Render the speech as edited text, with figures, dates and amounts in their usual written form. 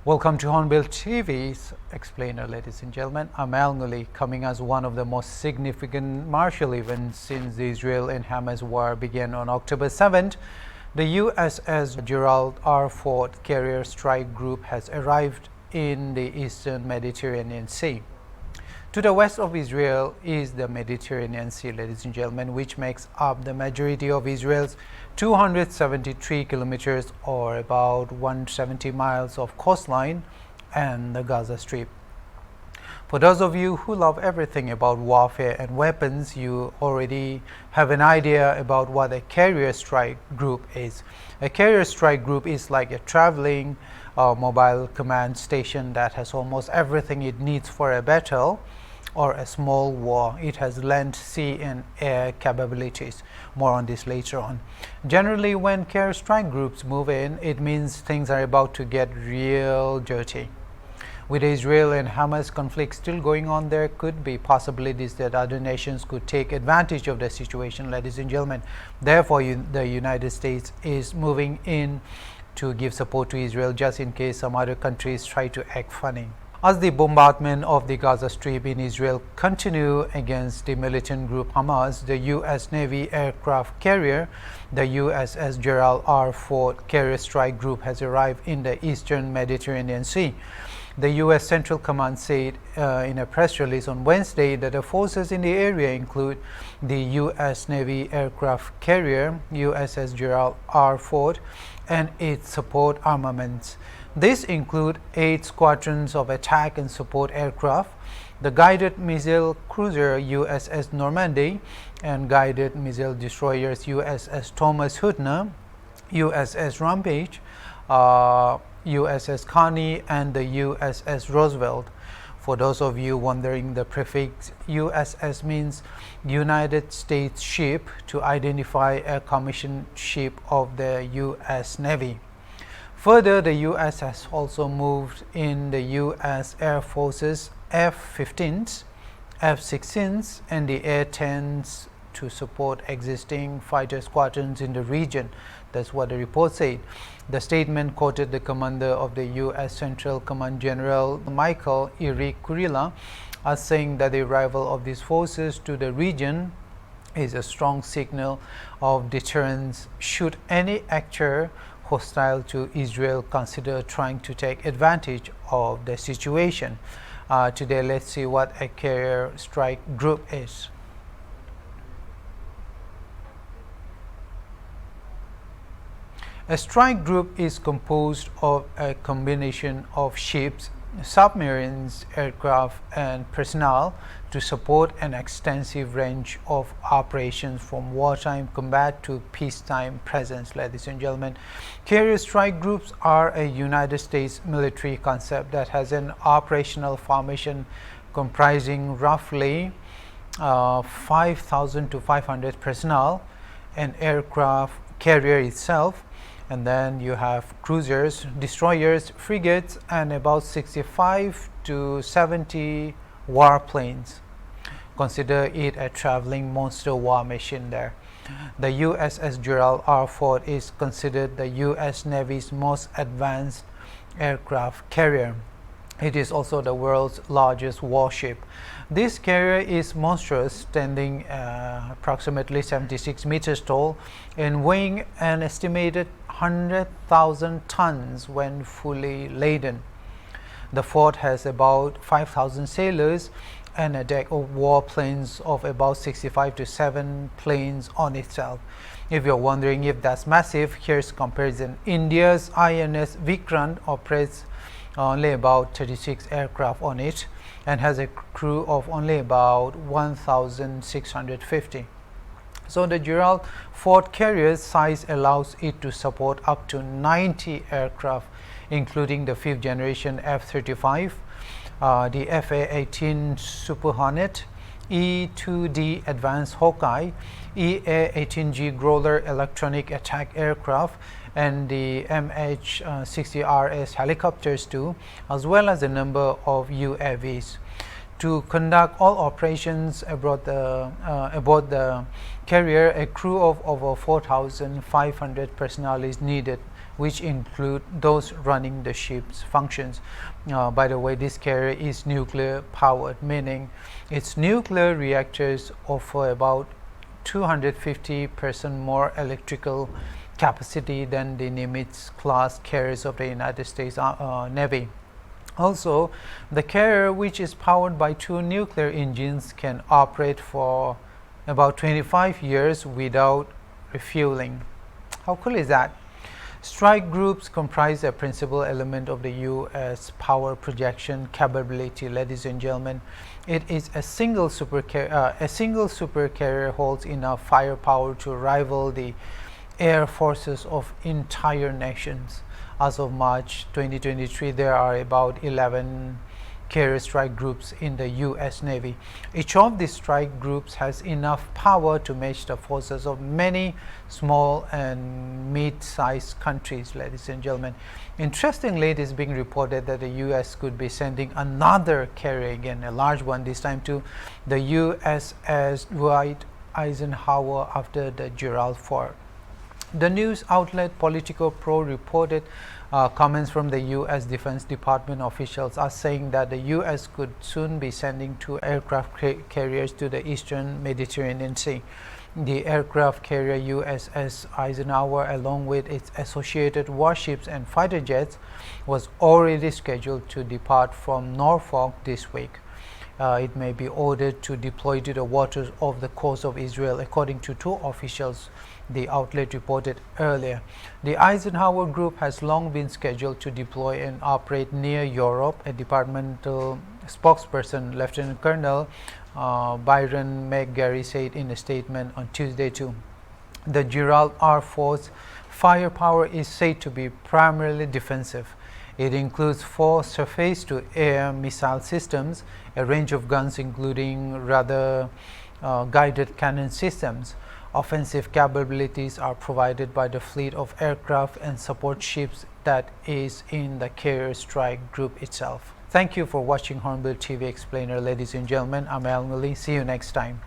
Welcome to Hornbill TV's Explainer, ladies and gentlemen. I'm Al Nguli, coming as one of the most significant martial events since the Israel and Hamas war began on October 7th. The USS Gerald R. Ford carrier strike group has arrived in the eastern Mediterranean Sea. To the west of Israel is the Mediterranean Sea, ladies and gentlemen, which makes up the majority of Israel's 273 kilometers or about 170 miles of coastline and the Gaza Strip. For those of you who love everything about warfare and weapons, you already have an idea about what a carrier strike group is. A carrier strike group is like a traveling mobile command station that has almost everything it needs for a battle or a small war. It has land, sea and air capabilities. More on this later on. Generally, when carrier strike groups move in, it means things are about to get real dirty. With Israel and Hamas conflict still going on, there could be possibilities that other nations could take advantage of the situation, ladies and gentlemen. Therefore, the United States is moving in to give support to Israel just in case some other countries try to act funny. As the bombardment of the Gaza Strip in Israel continue against the militant group Hamas, the U.S. Navy aircraft carrier, the USS Gerald R. Ford carrier strike group, has arrived in the eastern Mediterranean Sea. The U.S. Central Command said in a press release on Wednesday that the forces in the area include the U.S. Navy aircraft carrier, USS Gerald R. Ford, and its support armaments. These include 8 squadrons of attack and support aircraft, the guided missile cruiser USS Normandy, and guided missile destroyers USS Thomas Hoodner, USS Rampage, USS Carney, and the USS Roosevelt. For those of you wondering, the prefix USS means United States ship to identify a commissioned ship of the U.S. Navy. Further, the U.S. has also moved in the U.S. Air Force's F-15s, F-16s, and the Air-10s to support existing fighter squadrons in the region. That's what the report said. The statement quoted the commander of the U.S. Central Command, General Michael Eric Kurilla, as saying that the arrival of these forces to the region is a strong signal of deterrence should any actor hostile to Israel consider trying to take advantage of the situation. Today, let's see what a carrier strike group is. A strike group is composed of a combination of ships, submarines, aircraft, and personnel to support an extensive range of operations from wartime combat to peacetime presence, ladies and gentlemen. Carrier strike groups are a United States military concept that has an operational formation comprising roughly 5,000 to 500 personnel, an aircraft carrier itself, and then you have cruisers, destroyers, frigates, and about 65 to 70 warplanes. Consider it a traveling monster war machine there. The USS Gerald R. Ford is considered the U.S. Navy's most advanced aircraft carrier. It is also the world's largest warship. This carrier is monstrous, standing approximately 76 meters tall and weighing an estimated 100,000 tons when fully laden. The Ford has about 5,000 sailors and a deck of warplanes of about 65 to 7 planes on itself. If you're wondering if that's massive, here's comparison. India's INS Vikrant operates only about 36 aircraft on it and has a crew of only about 1,650. So the Gerald Ford carrier's size allows it to support up to 90 aircraft, including the 5th generation F-35, the FA-18 Super Hornet, E-2D Advanced Hawkeye, EA-18G Growler electronic attack aircraft, and the MH-60RS helicopters too, as well as a number of UAVs. To conduct all operations aboard the carrier, a crew of over 4,500 personnel is needed which include those running the ship's functions. By the way, this carrier is nuclear powered, meaning its nuclear reactors offer about 250% more electrical capacity than the Nimitz class carriers of the United States Navy. Also, the carrier, which is powered by 2 nuclear engines, can operate for about 25 years without refueling. How cool is that? Strike groups comprise a principal element of the U.S. power projection capability. Ladies and gentlemen, it is a single supercarrier holds enough firepower to rival the air forces of entire nations. As of March 2023, there are about 11 carrier strike groups in the U.S. Navy. Each of these strike groups has enough power to match the forces of many small and mid-sized countries. Ladies and gentlemen, interestingly, it is being reported that the U.S. could be sending another carrier again, a large one, this time to the USS Dwight Eisenhower after the Gerald Ford. The news outlet Politico Pro reported comments from the U.S. Defense Department officials are saying that the U.S. could soon be sending 2 aircraft carriers to the eastern Mediterranean Sea. The aircraft carrier USS Eisenhower, along with its associated warships and fighter jets, was already scheduled to depart from Norfolk this week. It may be ordered to deploy to the waters off the coast of Israel, according to 2 officials, the outlet reported earlier. The Eisenhower Group has long been scheduled to deploy and operate near Europe. A departmental spokesperson, Lieutenant Colonel Byron McGarry, said in a statement on Tuesday too. The Gerald R. Ford's firepower is said to be primarily defensive. It includes 4 surface-to-air missile systems, a range of guns including radar guided cannon systems. Offensive capabilities are provided by the fleet of aircraft and support ships that is in the carrier strike group itself. Thank you for watching Hornbill TV Explainer, ladies and gentlemen. I'm Al Nguli. See you next time.